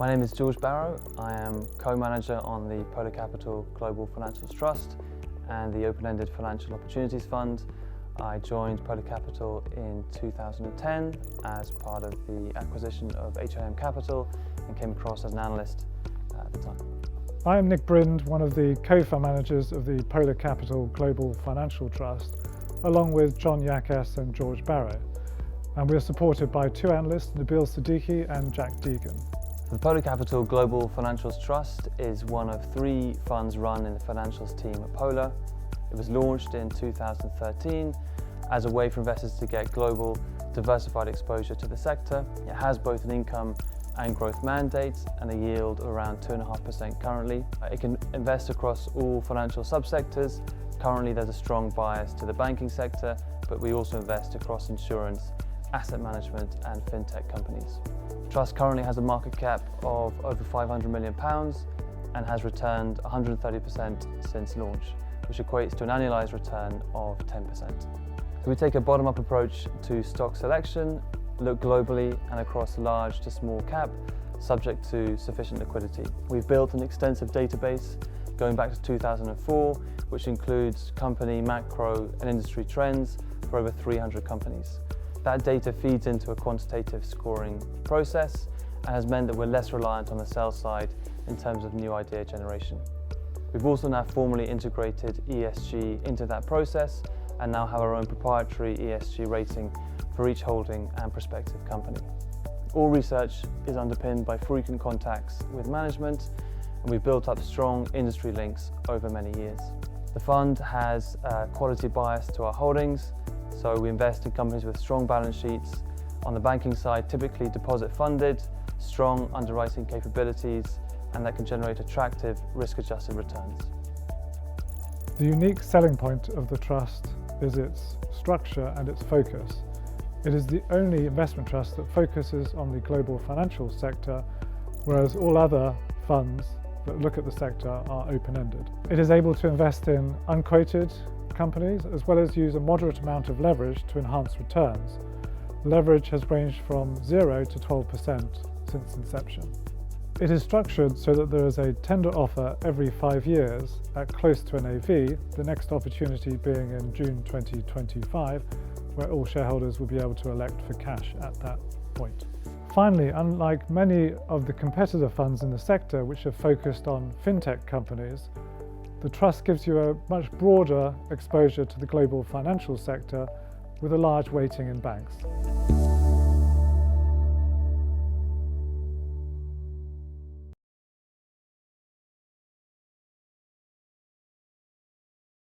My name is George Barrow. I am co-manager on the Polar Capital Global Financials Trust and the Open-Ended Financial Opportunities Fund. I joined Polar Capital in 2010 as part of the acquisition of HIM Capital and came across as an analyst at the time. I am Nick Brind, one of the co-fund managers of the Polar Capital Global Financial Trust, along with John Yakas and George Barrow. And we are supported by two analysts, Nabil Siddiqui and Jack Deegan. The Polar Capital Global Financials Trust is one of 3 funds run in the financials team at Polar. It was launched in 2013 as a way for investors to get global, diversified exposure to the sector. It has both an income and growth mandate and a yield of around 2.5% currently. It can invest across all financial subsectors. Currently there's a strong bias to the banking sector, but we also invest across insurance, asset management and fintech companies. The Trust currently has a market cap of over £500 million and has returned 130% since launch, which equates to an annualized return of 10%. So we take a bottom-up approach to stock selection, look globally and across large to small cap, subject to sufficient liquidity. We've built an extensive database going back to 2004, which includes company, macro and industry trends for over 300 companies. That data feeds into a quantitative scoring process and has meant that we're less reliant on the sell side in terms of new idea generation. We've also now formally integrated ESG into that process and now have our own proprietary ESG rating for each holding and prospective company. All research is underpinned by frequent contacts with management, and we've built up strong industry links over many years. The fund has a quality bias to our holdings, so we invest in companies with strong balance sheets. On the banking side, typically deposit funded, strong underwriting capabilities, and that can generate attractive risk-adjusted returns. The unique selling point of the trust is its structure and its focus. It is the only investment trust that focuses on the global financial sector, whereas all other funds that look at the sector are open-ended. It is able to invest in unquoted companies as well as use a moderate amount of leverage to enhance returns. Leverage has ranged from 0 to 12% since inception. It is structured so that there is a tender offer every 5 years at close to NAV, the next opportunity being in June 2025, where all shareholders will be able to elect for cash at that point. Finally, unlike many of the competitor funds in the sector which are focused on fintech companies, the trust gives you a much broader exposure to the global financial sector with a large weighting in banks.